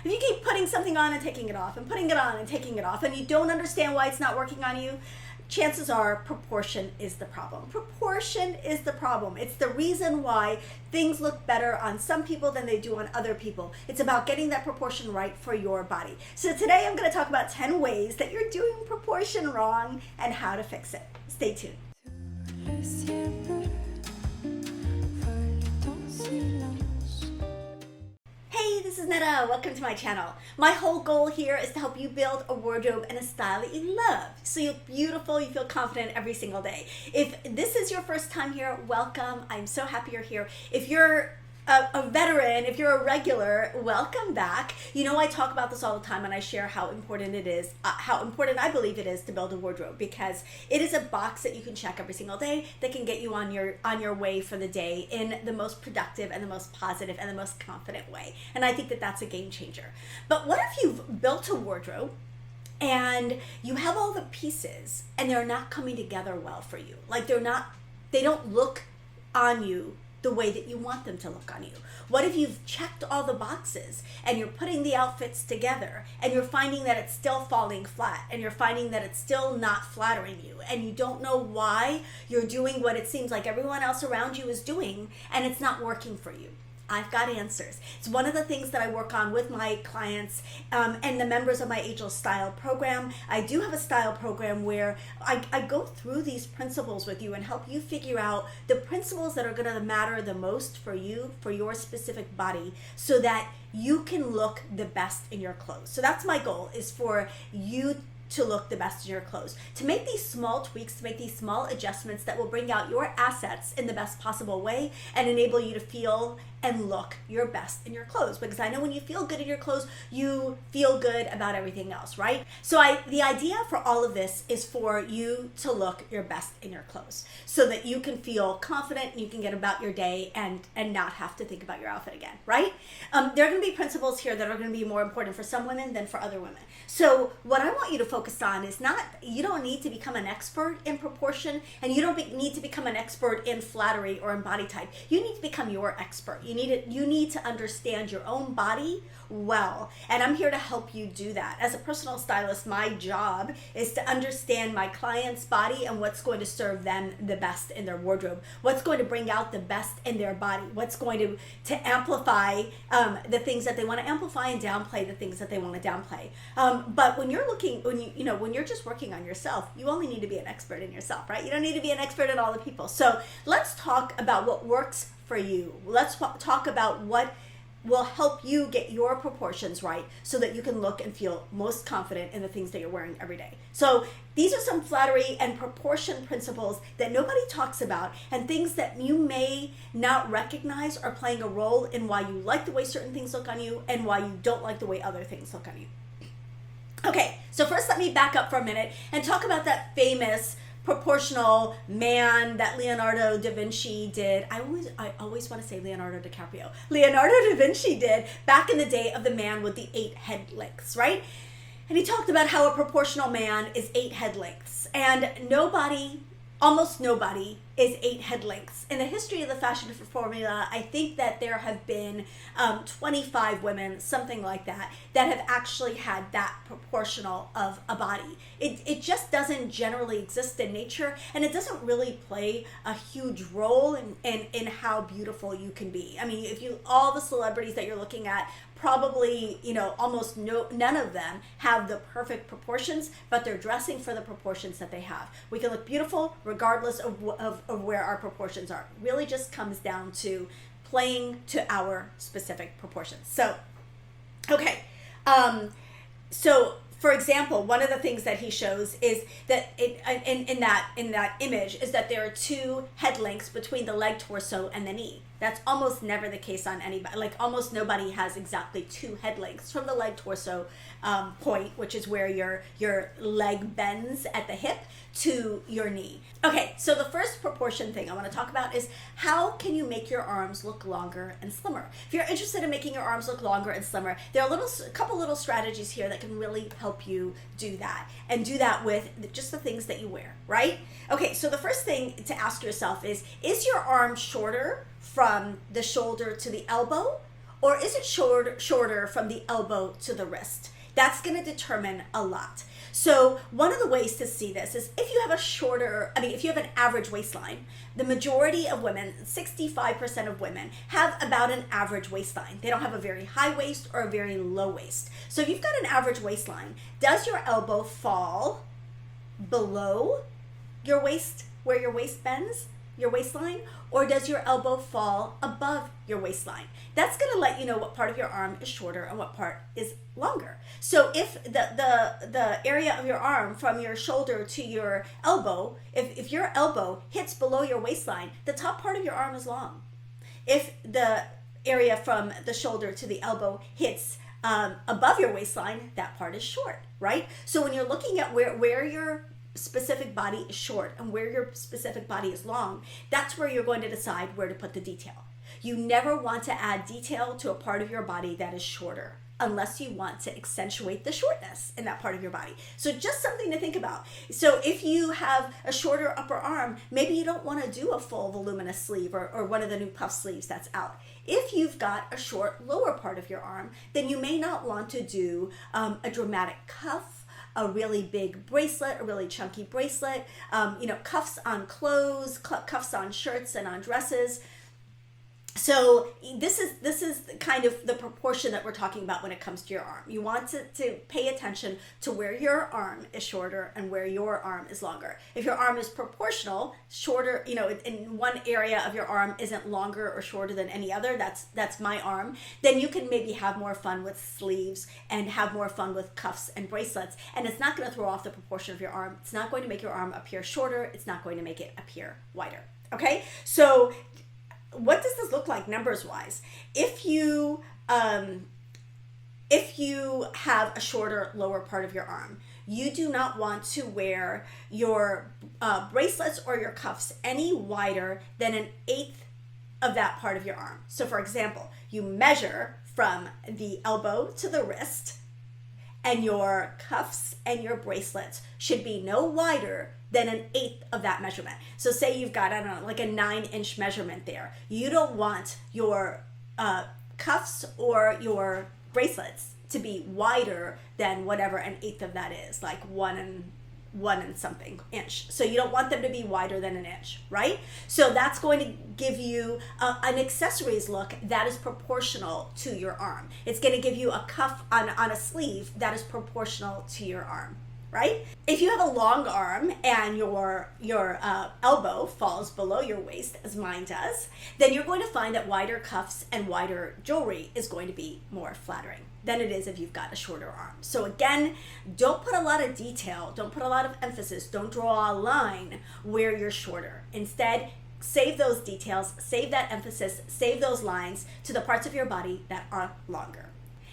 If you keep putting something on and taking it off and putting it on and taking it off and you don't understand why it's not working on you, chances are proportion is the problem. Proportion is the problem. It's the reason why things look better on some people than they do on other people. It's about getting that proportion right for your body. So today I'm going to talk about 10 ways that you're doing proportion wrong and how to fix it. Stay tuned. Hey, this is Netta. Welcome to my channel. My whole goal here is to help you build a wardrobe and a style that you love. So you look beautiful, you feel confident every single day. If this is your first time here, welcome. I'm so happy you're here. If you're a veteran, if you're a regular, welcome back. You know, I talk about this all the time and I share how important it is, how important I believe it is to build a wardrobe, because it is a box that you can check every single day that can get you on your way for the day in the most productive and the most positive and the most confident way. And I think that that's a game changer. But what if you've built a wardrobe and you have all the pieces and they're not coming together well for you? Like they don't look on you the way that you want them to look on you. What if you've checked all the boxes and you're putting the outfits together and you're finding that it's still falling flat and you're finding that it's still not flattering you and you don't know why you're doing what it seems like everyone else around you is doing and it's not working for you? I've got answers. It's one of the things that I work on with my clients and the members of my Ageless Style program. I do have a style program where I go through these principles with you and help you figure out the principles that are going to matter the most for you, for your specific body, so that you can look the best in your clothes. So that's my goal, is for you to look the best in your clothes, to make these small tweaks, to make these small adjustments that will bring out your assets in the best possible way and enable you to feel and look your best in your clothes. Because I know when you feel good in your clothes, you feel good about everything else, right? So the idea for all of this is for you to look your best in your clothes so that you can feel confident and you can get about your day and not have to think about your outfit again, right? There are going to be principles here that are going to be more important for some women than for other women. So what I want you to focus on is you don't need to become an expert in proportion, and you don't need to become an expert in flattery or in body type. You need to become your expert. You need to understand your own body well, and I'm here to help you do that. As a personal stylist, my job is to understand my client's body and what's going to serve them the best in their wardrobe, what's going to bring out the best in their body, what's going to amplify the things that they want to amplify and downplay the things that they want to downplay. But when you're just working on yourself, you only need to be an expert in yourself, right? You don't need to be an expert in all the people. So let's talk about what works for you. Let's talk about what will help you get your proportions right so that you can look and feel most confident in the things that you're wearing every day. So these are some flattery and proportion principles that nobody talks about, and things that you may not recognize are playing a role in why you like the way certain things look on you and why you don't like the way other things look on you. Okay, so first let me back up for a minute and talk about that famous proportional man that Leonardo da Vinci did. I always want to say Leonardo DiCaprio. Leonardo da Vinci did back in the day of the man with the 8 head lengths, right? And he talked about how a proportional man is 8 head lengths, and almost nobody is 8 head lengths. In the history of the fashion formula, I think that there have been 25 women, something like that, that have actually had that proportional of a body. It just doesn't generally exist in nature, and it doesn't really play a huge role in how beautiful you can be. I mean, all the celebrities that you're looking at, probably, almost none of them have the perfect proportions, but they're dressing for the proportions that they have. We can look beautiful regardless of where our proportions are. It really just comes down to playing to our specific proportions. So, okay. So for example, one of the things that he shows is that in that image is that there are 2 head lengths between the leg, torso, and the knee. That's almost never the case on anybody. Like almost nobody has exactly 2 head lengths from the leg torso point, which is where your leg bends at the hip, to your knee. Okay, so the first proportion thing I want to talk about is how can you make your arms look longer and slimmer? If you're interested in making your arms look longer and slimmer, there are a couple little strategies here that can really help you do that, and do that with just the things that you wear, right? Okay, so the first thing to ask yourself is your arm shorter from the shoulder to the elbow, or is it shorter from the elbow to the wrist? That's going to determine a lot. So one of the ways to see this is if you have if you have an average waistline, the majority of women, 65% of women, have about an average waistline. They don't have a very high waist or a very low waist. So if you've got an average waistline, does your elbow fall below your waist, where your waist bends, your waistline, or does your elbow fall above your waistline? That's going to let you know what part of your arm is shorter and what part is longer. So if the area of your arm from your shoulder to your elbow, if your elbow hits below your waistline, the top part of your arm is long. If the area from the shoulder to the elbow hits above your waistline, that part is short, right? So when you're looking at where your specific body is short and where your specific body is long, that's where you're going to decide where to put the detail. You never want to add detail to a part of your body that is shorter unless you want to accentuate the shortness in that part of your body. So just something to think about. So if you have a shorter upper arm, maybe you don't want to do a full voluminous sleeve or one of the new puff sleeves that's out. If you've got a short lower part of your arm, then you may not want to do a dramatic cuff, a really big bracelet, a really chunky bracelet, cuffs on clothes, cuffs on shirts and on dresses. So this is kind of the proportion that we're talking about when it comes to your arm. You want to pay attention to where your arm is shorter and where your arm is longer. If your arm is proportional, shorter, in one area of your arm isn't longer or shorter than any other, that's my arm, then you can maybe have more fun with sleeves and have more fun with cuffs and bracelets. And it's not going to throw off the proportion of your arm. It's not going to make your arm appear shorter. It's not going to make it appear wider. Okay? So what does this look like numbers wise? If you have a shorter lower part of your arm, you do not want to wear your bracelets or your cuffs any wider than 1/8 of that part of your arm. So for example, you measure from the elbow to the wrist, and your cuffs and your bracelets should be no wider than 1/8 of that measurement. So say you've got, I don't know, like a 9-inch measurement there. You don't want your cuffs or your bracelets to be wider than whatever 1/8 of that is, like one and something inch. So you don't want them to be wider than 1 inch, right? So that's going to give you an accessories look that is proportional to your arm. It's going to give you a cuff on a sleeve that is proportional to your arm, right? If you have a long arm and your elbow falls below your waist, as mine does, then you're going to find that wider cuffs and wider jewelry is going to be more flattering than it is if you've got a shorter arm. So again, don't put a lot of detail, don't put a lot of emphasis, don't draw a line where you're shorter. Instead, save those details, save that emphasis, save those lines to the parts of your body that are longer.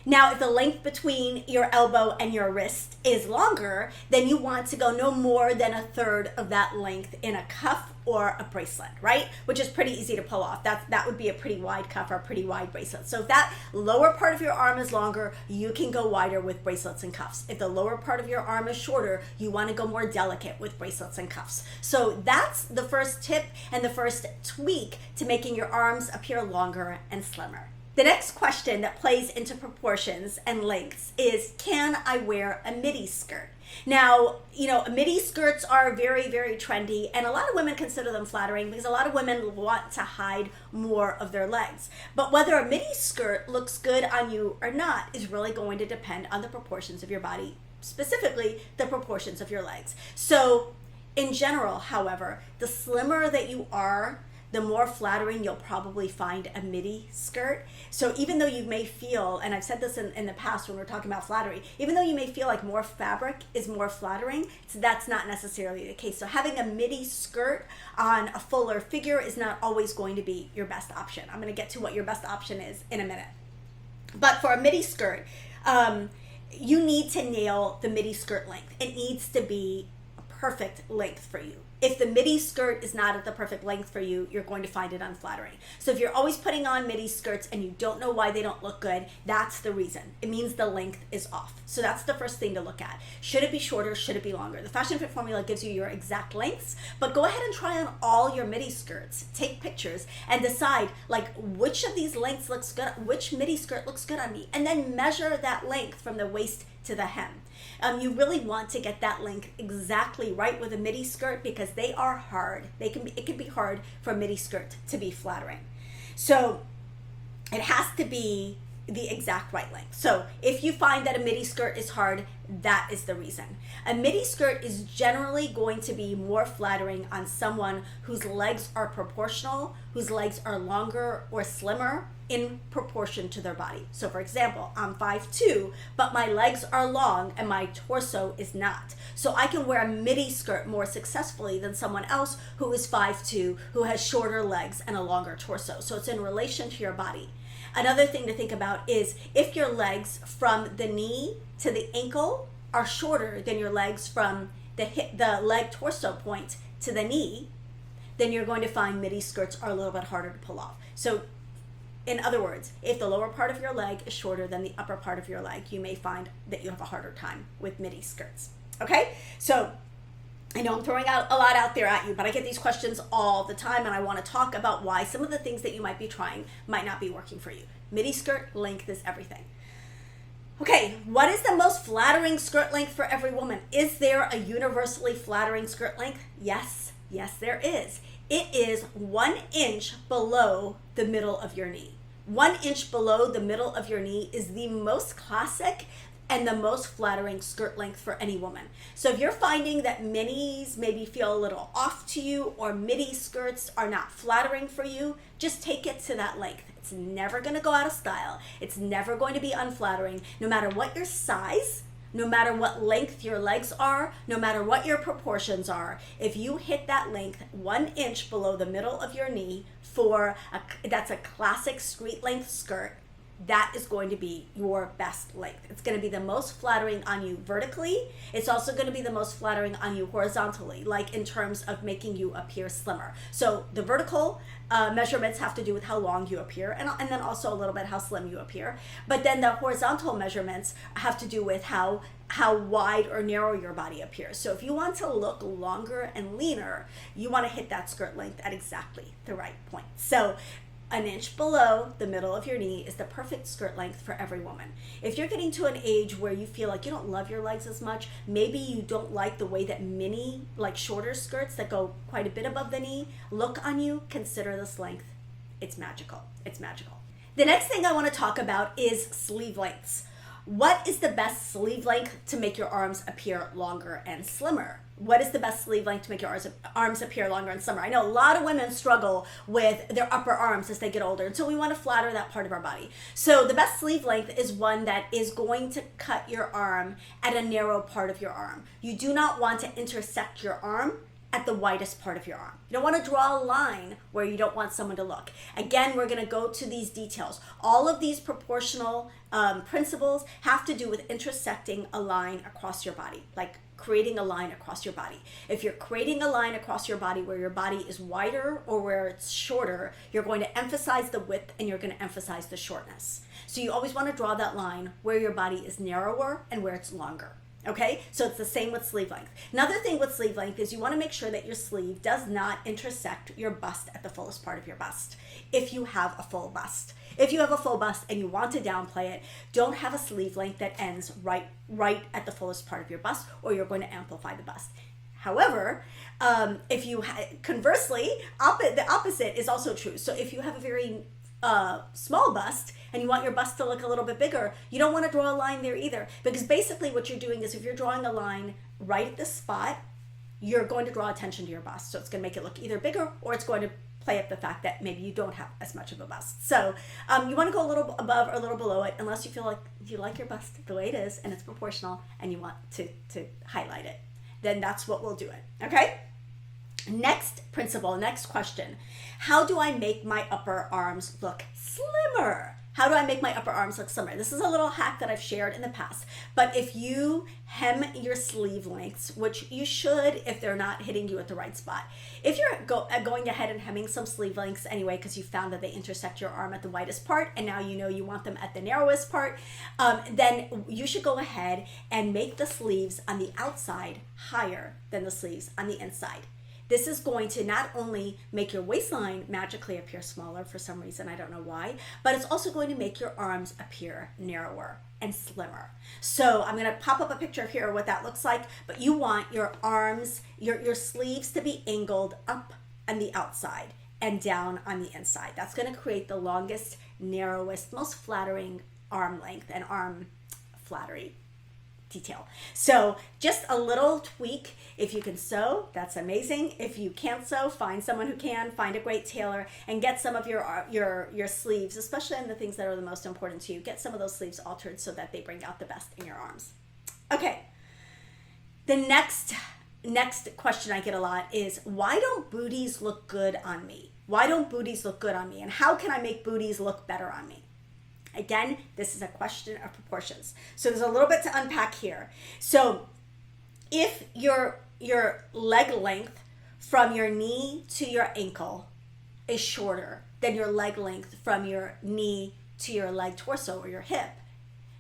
Now, if the length between your elbow and your wrist is longer, then you want to go no more than 1/3 of that length in a cuff or a bracelet, right? Which is pretty easy to pull off. That would be a pretty wide cuff or a pretty wide bracelet. So if that lower part of your arm is longer, you can go wider with bracelets and cuffs. If the lower part of your arm is shorter, you want to go more delicate with bracelets and cuffs. So that's the first tip and the first tweak to making your arms appear longer and slimmer. The next question that plays into proportions and lengths is, can I wear a midi skirt? Now, midi skirts are very, very trendy, and a lot of women consider them flattering because a lot of women want to hide more of their legs. But whether a midi skirt looks good on you or not is really going to depend on the proportions of your body, specifically the proportions of your legs. So in general, however, the slimmer that you are, the more flattering you'll probably find a midi skirt. So even though you may feel, and I've said this in the past when we're talking about flattery, even though you may feel like more fabric is more flattering, that's not necessarily the case. So having a midi skirt on a fuller figure is not always going to be your best option. I'm going to get to what your best option is in a minute. But for a midi skirt, you need to nail the midi skirt length. It needs to be a perfect length for you. If the midi skirt is not at the perfect length for you, you're going to find it unflattering. So if you're always putting on midi skirts and you don't know why they don't look good, that's the reason. It means the length is off. So that's the first thing to look at. Should it be shorter? Should it be longer? The Fashion Fit formula gives you your exact lengths, but go ahead and try on all your midi skirts. Take pictures and decide like which of these lengths looks good, which midi skirt looks good on me, and then measure that length from the waist to the hem. You really want to get that length exactly right with a midi skirt because they are hard. It can be hard for a midi skirt to be flattering. So it has to be the exact right length. So if you find that a midi skirt is hard, that is the reason. A midi skirt is generally going to be more flattering on someone whose legs are proportional, whose legs are longer or slimmer in proportion to their body. So for example, I'm 5'2", but my legs are long and my torso is not. So I can wear a midi skirt more successfully than someone else who is 5'2", who has shorter legs and a longer torso. So it's in relation to your body. Another thing to think about is if your legs from the knee to the ankle are shorter than your legs from the leg torso point to the knee, then you're going to find midi skirts are a little bit harder to pull off. So in other words, if the lower part of your leg is shorter than the upper part of your leg, you may find that you have a harder time with midi skirts. Okay? So I know I'm throwing out a lot out there at you, but I get these questions all the time, and I want to talk about why some of the things that you might be trying might not be working for you. Midi skirt length is everything. Okay, what is the most flattering skirt length for every woman? Is there a universally flattering skirt length? Yes, there is. It is 1 inch below the middle of your knee. 1 inch below the middle of your knee is the most classic and the most flattering skirt length for any woman. So if you're finding that minis maybe feel a little off to you or midi skirts are not flattering for you, just take it to that length. It's never gonna go out of style. It's never going to be unflattering, no matter what your size, no matter what length your legs are, no matter what your proportions are. If you hit that length 1 inch below the middle of your knee that's a classic street length skirt, that is going to be your best length. It's going to be the most flattering on you vertically. It's also going to be the most flattering on you horizontally, like in terms of making you appear slimmer. So the vertical measurements have to do with how long you appear and then also a little bit how slim you appear. But then the horizontal measurements have to do with how wide or narrow your body appears. So if you want to look longer and leaner, you want to hit that skirt length at exactly the right point. So 1 inch below the middle of your knee is the perfect skirt length for every woman. If you're getting to an age where you feel like you don't love your legs as much, maybe you don't like the way that shorter skirts that go quite a bit above the knee look on you, consider this length. It's magical. It's magical. The next thing I want to talk about is sleeve lengths. What is the best sleeve length to make your arms appear longer and slimmer? What is the best sleeve length to make your arms appear longer and slimmer? I know a lot of women struggle with their upper arms as they get older, and so we want to flatter that part of our body. So the best sleeve length is one that is going to cut your arm at a narrow part of your arm. You do not want to intersect your arm at the widest part of your arm. You don't want to draw a line where you don't want someone to look. Again, we're going to go to these details. All of these proportional principles have to do with intersecting a line across your body, like creating a line across your body. If you're creating a line across your body where your body is wider or where it's shorter, you're going to emphasize the width and you're going to emphasize the shortness. So you always want to draw that line where your body is narrower and where it's longer. Okay, so it's the same with sleeve length. Another thing with sleeve length is you want to make sure that your sleeve does not intersect your bust at the fullest part of your bust. If you have a full bust. If you have a full bust and you want to downplay it, don't have a sleeve length that ends right at the fullest part of your bust, or you're going to amplify the bust. However, if you conversely, the opposite is also true. So if you have a very small bust and you want your bust to look a little bit bigger, you don't want to draw a line there either, because basically what you're doing is if you're drawing a line right at this spot, you're going to draw attention to your bust. So it's going to make it look either bigger, or it's going to play up the fact that maybe you don't have as much of a bust. So you want to go a little above or a little below it, unless you feel like you like your bust the way it is and it's proportional and you want to highlight it. Then that's what we'll do it. Okay? Next principle, next question. How do I make my upper arms look slimmer? How do I make my upper arms look slimmer? This is a little hack that I've shared in the past, but if you hem your sleeve lengths, which you should if they're not hitting you at the right spot. If you're going ahead and hemming some sleeve lengths anyway, because you found that they intersect your arm at the widest part, and now you know you want them at the narrowest part, then you should go ahead and make the sleeves on the outside higher than the sleeves on the inside. This is going to not only make your waistline magically appear smaller for some reason, I don't know why, but it's also going to make your arms appear narrower and slimmer. So I'm going to pop up a picture here of what that looks like, but you want your arms, your sleeves to be angled up on the outside and down on the inside. That's going to create the longest, narrowest, most flattering arm length and arm flattery detail. So just a little tweak. If you can sew, that's amazing. If you can't sew, find someone who can, find a great tailor, and get some of your sleeves, especially in the things that are the most important to you, get some of those sleeves altered so that they bring out the best in your arms. Okay, the next question I get a lot is, why don't booties look good on me? Why don't booties look good on me? And how can I make booties look better on me? Again, this is a question of proportions. So there's a little bit to unpack here. So if your leg length from your knee to your ankle is shorter than your leg length from your knee to your leg torso or your hip,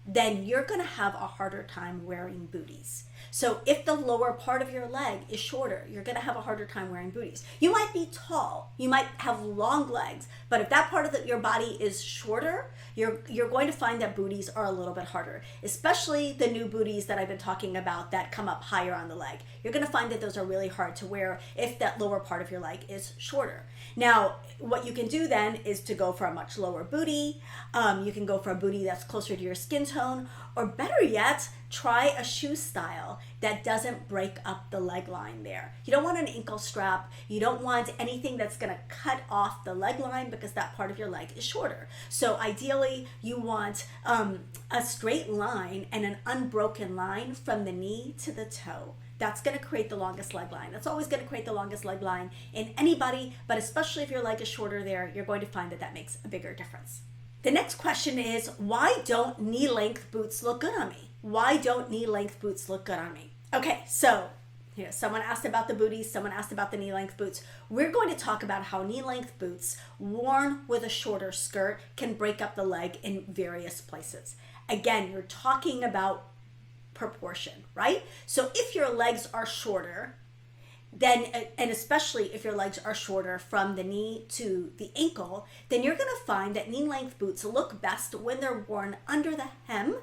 then you're going to have a harder time wearing booties. So if the lower part of your leg is shorter, you're going to have a harder time wearing booties. You might be tall, you might have long legs, but if that part of your body is shorter, you're going to find that booties are a little bit harder, especially the new booties that I've been talking about that come up higher on the leg. You're going to find that those are really hard to wear if that lower part of your leg is shorter. Now, what you can do then is to go for a much lower booty. You can go for a booty that's closer to your skin tone, or better yet, try a shoe style that doesn't break up the leg line there. You don't want an ankle strap. You don't want anything that's going to cut off the leg line because that part of your leg is shorter. So ideally, you want a straight line and an unbroken line from the knee to the toe. That's going to create the longest leg line. That's always going to create the longest leg line in anybody, but especially if your leg is shorter there, you're going to find that that makes a bigger difference. The next question is, why don't knee-length boots look good on me? Why don't knee-length boots look good on me? Okay, so someone asked about the booties, someone asked about the knee-length boots. We're going to talk about how knee-length boots worn with a shorter skirt can break up the leg in various places. Again, you're talking about proportion, right? So if your legs are shorter, then, and especially if your legs are shorter from the knee to the ankle, then you're going to find that knee-length boots look best when they're worn under the hem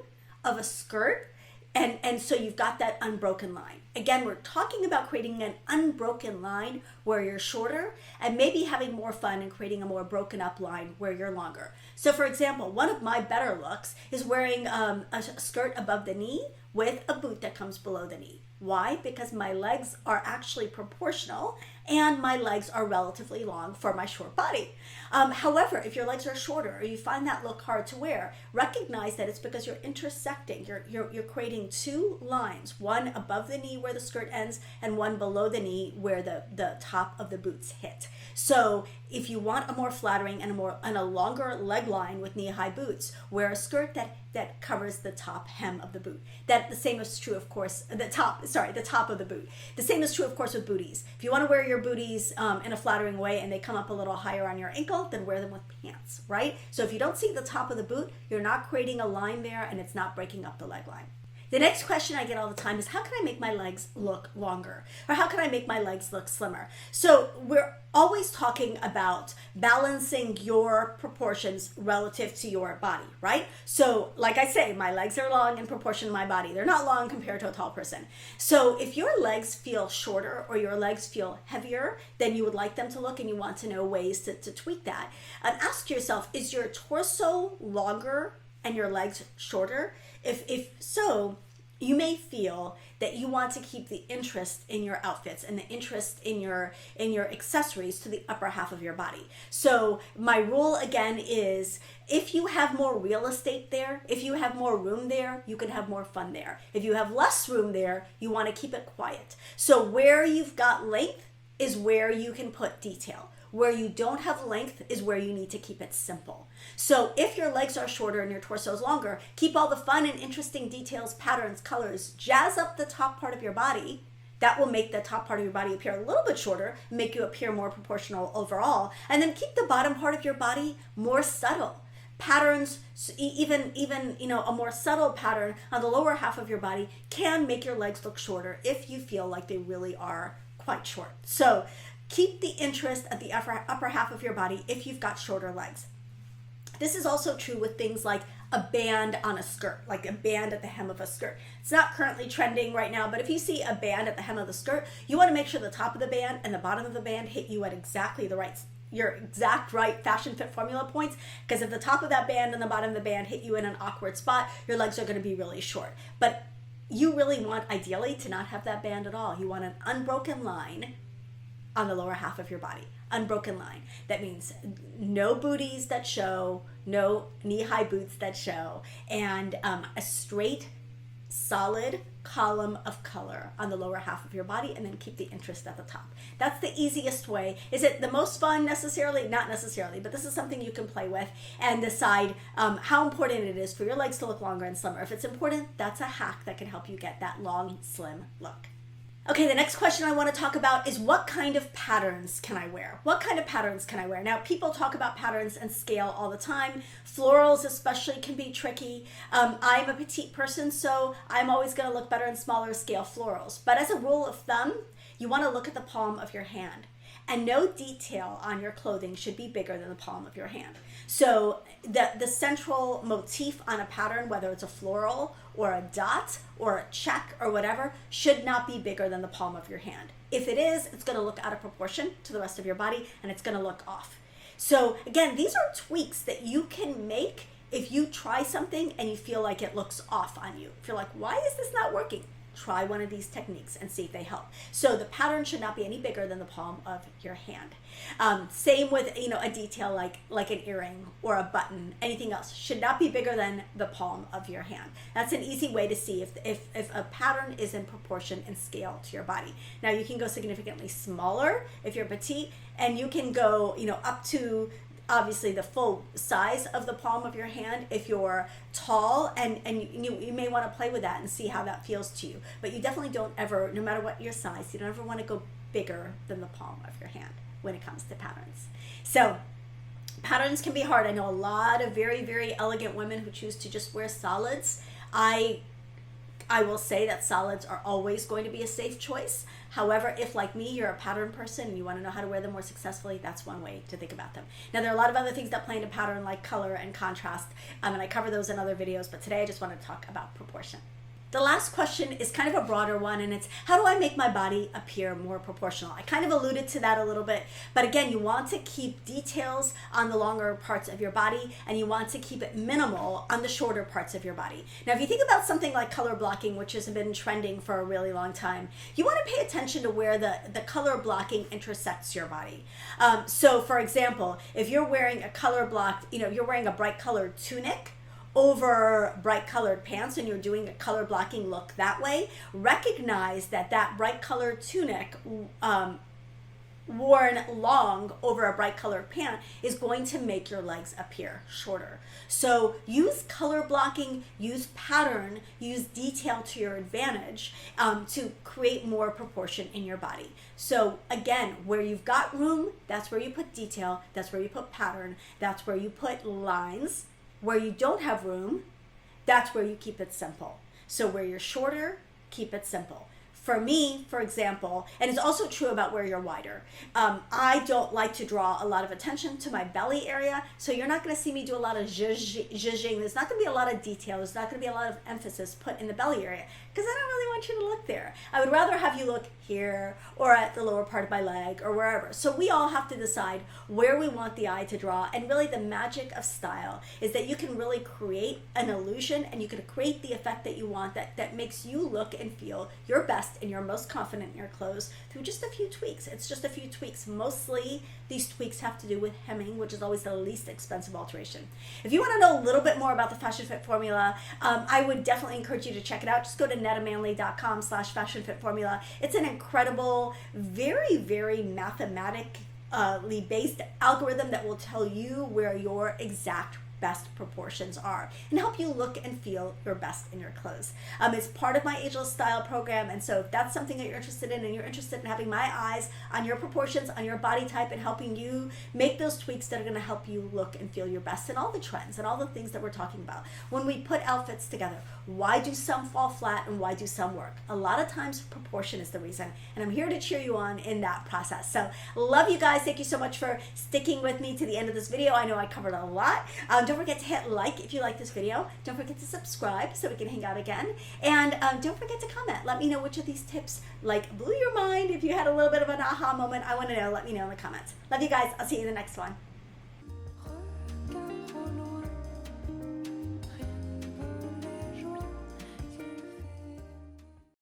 of a skirt, and so you've got that unbroken line. Again, we're talking about creating an unbroken line where you're shorter, and maybe having more fun and creating a more broken up line where you're longer. So for example, one of my better looks is wearing a skirt above the knee with a boot that comes below the knee. Why? Because my legs are actually proportional and my legs are relatively long for my short body. However, if your legs are shorter or you find that look hard to wear, recognize that it's because you're intersecting. You're creating two lines, one above the knee where the skirt ends and one below the knee where the top of the boots hit. So if you want a more flattering and a longer leg line with knee-high boots, wear a skirt that covers the top hem of the boot. The same is true, of course, the top of the boot. The same is true, of course, with booties. If you want to wear your booties in a flattering way and they come up a little higher on your ankle, then wear them with pants, right? So if you don't see the top of the boot, you're not creating a line there and it's not breaking up the leg line. The next question I get all the time is, how can I make my legs look longer? Or how can I make my legs look slimmer? So we're always talking about balancing your proportions relative to your body, right? So like I say, my legs are long in proportion to my body. They're not long compared to a tall person. So if your legs feel shorter or your legs feel heavier than you would like them to look and you want to know ways to tweak that, ask yourself, is your torso longer and your legs shorter? If so, you may feel that you want to keep the interest in your outfits and the interest in your accessories to the upper half of your body. So my rule again is, if you have more real estate there, if you have more room there, you can have more fun there. If you have less room there, you want to keep it quiet. So where you've got length is where you can put detail. Where you don't have length is where you need to keep it simple. So if your legs are shorter and your torso is longer, keep all the fun and interesting details, patterns, colors, jazz up the top part of your body. That will make the top part of your body appear a little bit shorter, make you appear more proportional overall, and then keep the bottom part of your body more subtle. Patterns, even a more subtle pattern on the lower half of your body can make your legs look shorter if you feel like they really are quite short. So keep the interest at the upper half of your body if you've got shorter legs. This is also true with things like a band on a skirt, like a band at the hem of a skirt. It's not currently trending right now, but if you see a band at the hem of the skirt, you want to make sure the top of the band and the bottom of the band hit you at exactly your exact right fashion fit formula points, because if the top of that band and the bottom of the band hit you in an awkward spot, your legs are going to be really short. But you really want, ideally, to not have that band at all. You want an unbroken line on the lower half of your body. Unbroken line. That means no booties that show, no knee-high boots that show, and a straight, solid column of color on the lower half of your body, and then keep the interest at the top. That's the easiest way. Is it the most fun necessarily? Not necessarily, but this is something you can play with and decide how important it is for your legs to look longer and slimmer. If it's important, that's a hack that can help you get that long, slim look. Okay, the next question I want to talk about is, what kind of patterns can I wear? What kind of patterns can I wear? Now, people talk about patterns and scale all the time. Florals especially can be tricky. I'm a petite person, so I'm always going to look better in smaller scale florals. But as a rule of thumb, you want to look at the palm of your hand. And no detail on your clothing should be bigger than the palm of your hand. So the central motif on a pattern, whether it's a floral or a dot or a check or whatever, should not be bigger than the palm of your hand. If it is, it's going to look out of proportion to the rest of your body, and it's going to look off. So again, these are tweaks that you can make if you try something and you feel like it looks off on you. If you're like, why is this not working? Try one of these techniques and see if they help. So the pattern should not be any bigger than the palm of your hand. Same with a detail like an earring or a button. Anything else should not be bigger than the palm of your hand. That's an easy way to see if a pattern is in proportion and scale to your body. Now you can go significantly smaller if you're petite, and you can go up to obviously the full size of the palm of your hand if you're tall, and you may want to play with that and see how that feels to you. But you definitely don't ever, no matter what your size, you don't ever want to go bigger than the palm of your hand when it comes to patterns. So patterns can be hard. I know a lot of very, very elegant women who choose to just wear solids. I will say that solids are always going to be a safe choice. However, if like me, you're a pattern person and you want to know how to wear them more successfully, that's one way to think about them. Now, there are a lot of other things that play into pattern, like color and contrast, and I cover those in other videos, but today I just want to talk about proportion. The last question is kind of a broader one, and it's, how do I make my body appear more proportional? I kind of alluded to that a little bit, but again, you want to keep details on the longer parts of your body, and you want to keep it minimal on the shorter parts of your body. Now, if you think about something like color blocking, which has been trending for a really long time, you want to pay attention to where the color blocking intersects your body. So for example, if you're wearing a color blocked, you're wearing a bright colored tunic over bright colored pants and you're doing a color blocking look that way, recognize that bright colored tunic worn long over a bright colored pant is going to make your legs appear shorter. So use color blocking, use pattern, use detail to your advantage to create more proportion in your body. So again, where you've got room, that's where you put detail, that's where you put pattern, that's where you put lines. Where you don't have room, that's where you keep it simple. So where you're shorter, keep it simple. For me, for example, and it's also true about where you're wider, I don't like to draw a lot of attention to my belly area, so you're not going to see me do a lot of zhuzhing. There's not going to be a lot of detail. There's not going to be a lot of emphasis put in the belly area, because I don't really want you to look there. I would rather have you look here or at the lower part of my leg or wherever. So we all have to decide where we want the eye to draw, and really the magic of style is that you can really create an illusion and you can create the effect that you want that makes you look and feel your best and you're most confident in your clothes through just a few tweaks. It's just a few tweaks. Mostly these tweaks have to do with hemming, which is always the least expensive alteration. If you want to know a little bit more about the Fashion Fit Formula, I would definitely encourage you to check it out. Just go to netamanley.com/fashionfitformula. It's an incredible, very, very mathematic based algorithm that will tell you where your exact best proportions are and help you look and feel your best in your clothes. It's part of my Ageless Style program, and so if that's something that you're interested in and you're interested in having my eyes on your proportions, on your body type, and helping you make those tweaks that are going to help you look and feel your best in all the trends and all the things that we're talking about. When we put outfits together, why do some fall flat and why do some work? A lot of times proportion is the reason, and I'm here to cheer you on in that process. So love you guys. Thank you so much for sticking with me to the end of this video. I know I covered a lot. Don't forget to hit like if you like this video. Don't forget to subscribe so we can hang out again. And don't forget to comment. Let me know which of these tips blew your mind. If you had a little bit of an aha moment, I want to know. Let me know in the comments. Love you guys. I'll see you in the next one.